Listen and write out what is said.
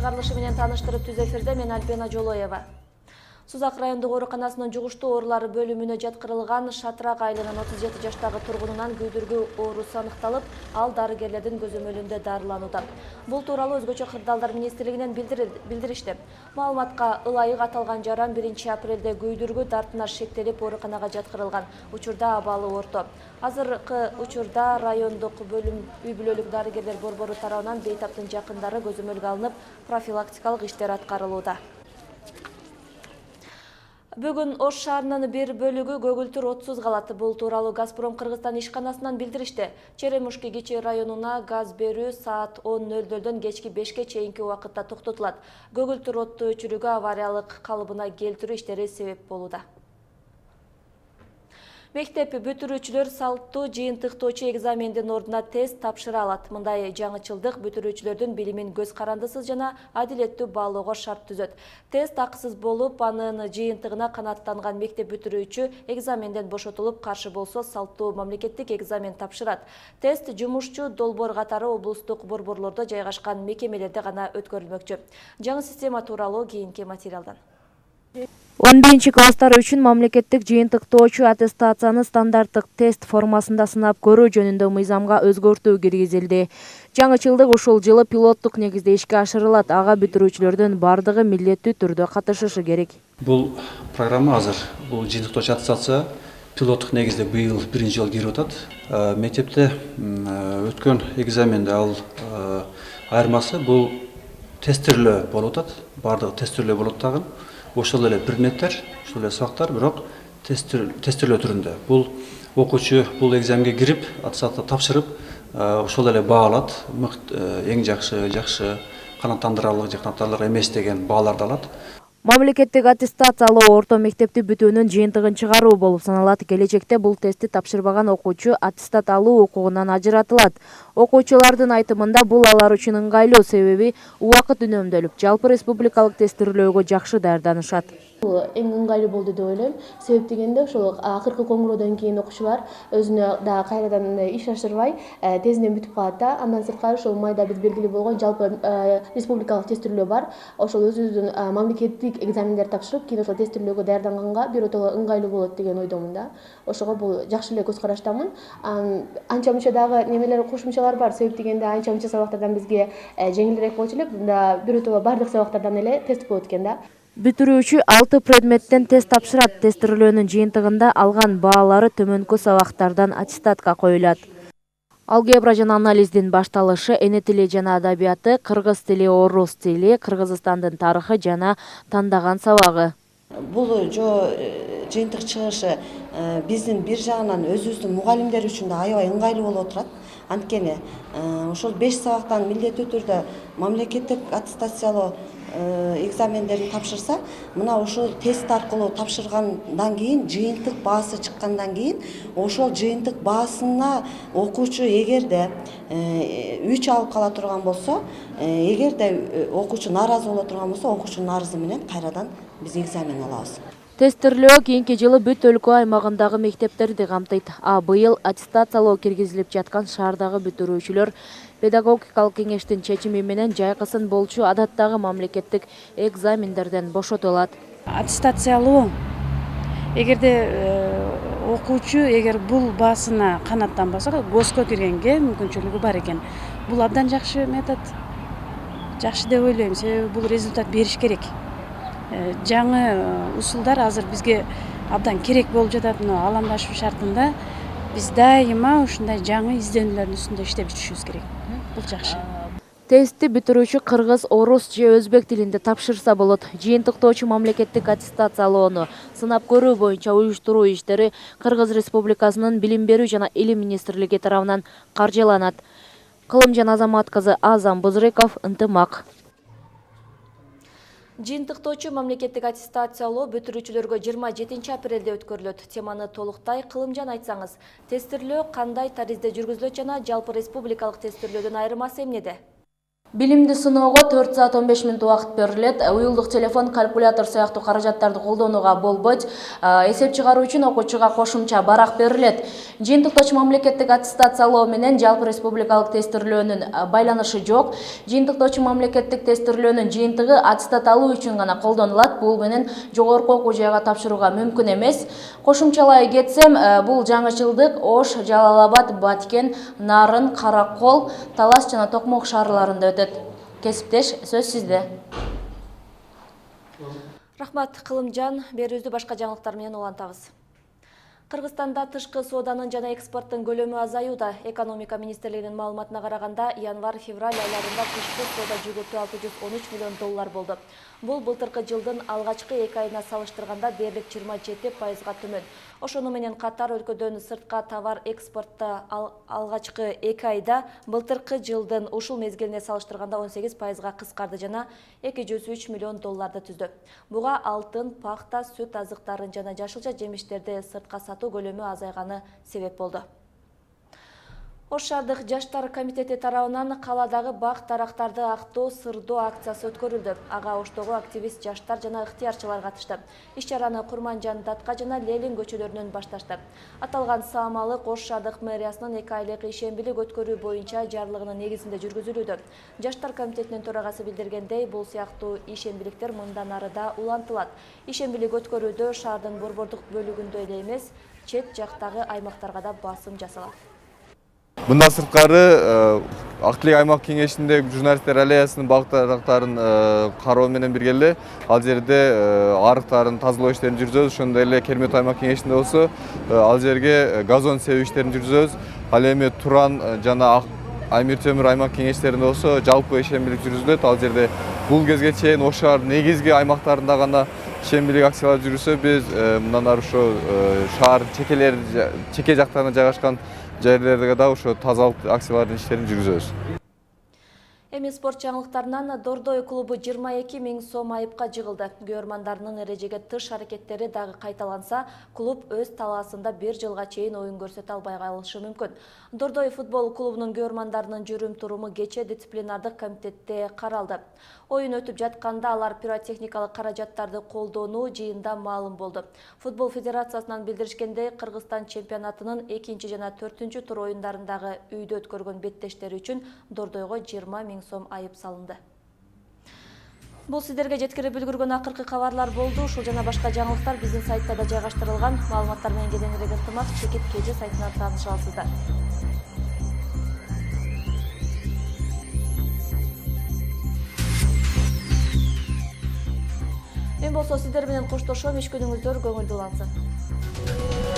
чыгарылышы менен тааныштырып түз эфирде мен Альбина Жолоева. Сузак райондук ооруканасынын жугуштуу оорулар бөлүмүнө жаткырылган Шатырак айылынын 37 жаштагы тургунунан күйдүргү оорусу аныкталып, ал дарыгерлердин көзөмөлүндө дарыланууда. Бул тууралуу Өзгөчө кырдаалдар министрлигинен билдиришти. Маалыматка ылайык аталган жаран 1 апрелде күйдүргү дартына шектелип ооруканага жаткырылган. Учурда абалы орто. Азыркы учурда райондук үй бүлөлүк дарыгерлер борбору тарабынан бейтаптын жакындары көзөмөлгө алынып, профилактикалык иштер аткарылууда. Бүгүн Ош шаарынын бир бөлүгү көгүлтүр отсуз калат. Бул тууралуу Газпром Кыргызстан ишканасынан билдиришти. Черемушки кичи районуна газ берүү саат 10:00дөн кечки 5-ке чейинки убакытта токтотулат. Көгүлтүр отту өчүрүүгө авариялык калыбына келтирүү иштери себеп болууда. Мектеп бүтүрүүчүлөр салттуу жыйынтыктоочу экзамендин ордуна тест тапшыра алат. Мындай жаңычылдык бүтүрүүчүлөрдүн билимин көз карандысыз жана адилеттүү баалоого шарт түзөт. Тест акысыз болуп, анын жыйынтыгына канааттанган мектеп бүтүрүүчү экзаменден бошотулуп, каршы болсо салттуу мамлекеттик экзамен тапшырат. Тест жумушчу долбоор катары облустук борборлордо жайгашкан мекемелерде гана өткөрүлмөкчү. Жаңы система тууралуу кийинки материалдан. 11-класстар үчүн мамлекеттик жыйынтыктоочу аттестацияны стандарттык тест формасында сынап көрүү жөнүндө мыйзамга өзгөртүү киргизилди. Жаңычылдык ушул жылы пилоттук негизде ишке ашырылат. Ага бүтүрүүчүлөрдүн бардыгы милдеттүү түрдө катышышы керек. Бул программа азыр, бул жыйынтыктоочу аттестация пилоттук негизде быйыл 1-жыл кирип атат. Мектепте өткөн экзаменде ал айырмасы бул тестирлөө болуп атат. Бардыгы тестирлөө болот дагы. Ошол эле предметтер, ошол эле сабактар, бирок тестирлөө түрүндө. Бул окуучу бул экзамге кирип, аттестация тапшырып, ошол эле баа алат. Эң жакшы, канааттандырарлык же канааттандырарлык эмес деген бааларды алат. Мамлекеттик аттестациялоо орто мектепти бүтүүнүн жыйынтыгын чыгаруу болуп саналат. Келечекте бул тестти тапшырбаган окуучу аттестат алуу укугунан ажыратылат. Окуучулардын айтымында бул алар үчүн ыңгайлуу, себеби убакыт үнөмдөлүп, жалпы республикалык тестирлөөгө жакшы даярданышат. Бул эң ыңгайлуу болду деп ойлойм. Себеп дегенде ошол акыркы коңгуроодон кийин окуучулар өзүнө да кайрадан иш ашырбай тезинен бүтүп калат да. Андан сырткары ошол майда биз белгилүү болгон жалпы республикалык тестирлөө бар. Ошол өзүбүздүн мамлекеттик экзамендер тапшырып, кийин ошол тестирлөөгө даярданганга биротоло ыңгайлуу болот деген ойдомун да. Ошого бул жакшы эле көз караштамын. Анча мынча дагы немелер кошумчалар бар. Себеп дегенде анча мынча сабактардан бизге жеңилирээк болчу эле, мында биротоло бардык сабактардан эле тест болот экен да. Бүтүрүүчү 6 предметтен тест тапшырат. Тестирлөөнүн жыйынтыгында алган баалары төмөнкү сабактардан аттестатка коюлат. Алгебра жана анализдин башталышы, эне тили жана адабияты, кыргыз тили, орус тили, Кыргызстандын тарыхы жана тандаган сабагы. Бул жыйынтык чыгышы биздин бир жагынан өзүбүздүн мугалимдер үчүн да аябай ыңгайлуу болуп отурат. Анткени ошол 5 сабактан милдеттүү түрдө мамлекеттик аттестациялоо экзамендерин тапшырса, мына ошол тест аркылуу тапшыргандан кийин жыйынтык баасы чыккандан кийин ошол жыйынтык баасына окуучу эгерде 3 алып кала турган болсо, эгерде окуучу нааразы боло турган болсо, окуучунун арызы менен кайрадан биз экзамен алабыз. Тестирлөө кийинки жылы бүт өлкө аймагындагы мектептерди камтыйт. Быйыл аттестациялоо киргизилип жаткан шаардагы бүтүрүүчүлөр педагогикалык кеңештин чечими менен жайкысын болчу адаттагы мамлекеттик экзамендерден бошотулат. Аттестациялоо эгерде окуучу бул баасына канааттанбаса, ГОСко киргенге мүмкүнчүлүгү бар экен. Бул абдан жакшы метод. Жакшы деп ойлойм, себеби бул результат бериш керек. Жаңы усулдар азыр бизге абдан керек болуп жатат. Аламдашуу шартында биз дайыма ушундай жаңы изденүүлөрдүн үстүндө иштеп жүрүшүбүз керек. Бул жакшы. Тестти бүтүрүүчү кыргыз, орус же өзбек тилинде тапшырса болот. Жыйынтыктоочу мамлекеттик аттестациялоону сынап көрүү боюнча уюштуруу иштери Кыргыз Республикасынын Билим берүү жана Илим министрлиги тарабынан каржыланат. Кылымжан Азамат кызы Азам Бузрыков, ынтымак. Жыйынтыктоочу мамлекеттик аттестациялоо бүтүрүүчүлөргө 27 апрелде өткөрүлөт. Теманы толуктай Кылымжан айтсаңыз. Тестирлөө кандай таризде жүргүзүлөт жана жалпы республикалык тестирлөөдөн айырмасы эмнеде? Билимди сыноого 4 саат 15 мүнөт убакыт берилет. Уюлдук телефон, калькулятор сыяктуу каражаттарды колдонууга болбойт. Эсеп чыгаруу үчүн окуучуга кошумча барак берилет. Жыйынтыктоочу мамлекеттик аттестациялоо менен жалпы республикалык тестирлөөнүн байланышы жок. Жыйынтыктоочу мамлекеттик тестирлөөнүн жыйынтыгы аттестат алуу үчүн гана колдонулат. Бул менен жогорку окуу жайга тапшырууга мүмкүн эмес. Кошумчалай кетсем, бул жаңычылдык Ош, Жалал-Абад, Баткен, Нарын, Каракол, Талас жана Токмок шаарларында өтөт. Кесиптеш, сөз сизде. Рахмат Кылымжан, берүүбүздү башка жаңылыктар менен улантабыз. Кыргызстанда тышкы сооданын жана экспорттун көлөмү азаюуда. Экономика министрлигинин маалыматына караганда, январь-февраль айларында тышкы соода жүгүртүү $613 миллион болду. Бул былтыркы жылдын алгачкы 2 айына салыштырганда дээрлик 27%-га төмөн. Ошону менен катар өлкөдөн сыртка товар экспорту алгачкы 2 айда былтыркы жылдын ушул мезгилине салыштырганда 18%-га кыскарды жана $203 миллион түздү. Буга алтын, пахта, сүт азыктарын жана жашылча жемиштерди сыртка сатуу көлөмү азайганы себеп болду. Ош шаардык жаштар комитети тарабынан каладагы бак дарактарды актоо, сырдоо акциясы өткөрүлдү. Ага Оштогу активист жаштар жана ыктыярчылар катышты. Иш-чараны Курманжан Датка жана Ленин көчөлөрүнөн башташты. Аталган саамалык Ош шаардык мэриясынын 2 айлык ишембилик өткөрүү боюнча жарлыгынын негизинде жүргүзүлүүдө. Жаштар комитетинин төрагасы билдиргендей, бул сыяктуу ишембиликтер мындан ары да улантылат. Ишембилик өткөрүүдө шаардын борбордук бөлүгүндө эле эмес, чет жактагы аймактарга да басым жасалат. Мындан сырткары Ак Тилек аймак кеңешинде журналисттер аллеясынын бак дарактарын кароо менен бирге ал жерде арыктарын тазалоо иштерин жүргүзөбүз. Ошондой эле Кермет аймак кеңешинде болсо ал жерге газон себүү иштерин жүргүзөбүз. Ал эми Туран жана Амир Темир аймак кеңештеринде болсо жалпы ишембилик жүргүзүлөт. Ал жерде бул кезге чейин Ош шаарынын негизги аймактарында гана ишембилик акциялар жүргүзсө, биз мындан ары ошо шаардын чеке жактарына жайгашкан жерлерге да ошо тазалык акциялардын иштерин жүргүзөбүз. Эми спорт жаңылыктарынан Дордой клубу 22 000 сом айыпка жыгылды. Күйөрмандарынын эрежеге тыш аракеттери дагы кайталанса, клуб өз талаасында 1 жылга чейин оюн көрсөтө албай калышы мүмкүн. Дордой футбол клубунун күйөрмандарынын жүрүм-туруму кече дисциплинардык комитетте каралды. Оюн өтүп жатканда алар пиротехникалык каражаттарды колдонуу жыйында маалым болду. Футбол федерациясынан билдиришкендей, Кыргызстан чемпионатынын 2 жана 4 тур оюндарындагы үйдө өткөргөн беттештери үчүн Дордойго 20 000 сом айып салынды. Бул сиздерге жеткирип үлгүргөн акыркы кабарлар болду. Ушул жана башка жаңылыктар биздин сайтта да жайгаштырылган. Маалыматтар менен кененирээк ынтымак Чекит КЖ сайтынан тааныша аласыздар. Мен болсо сиздер менен коштошом, иш күнүңүздөр көңүлдүү улансын.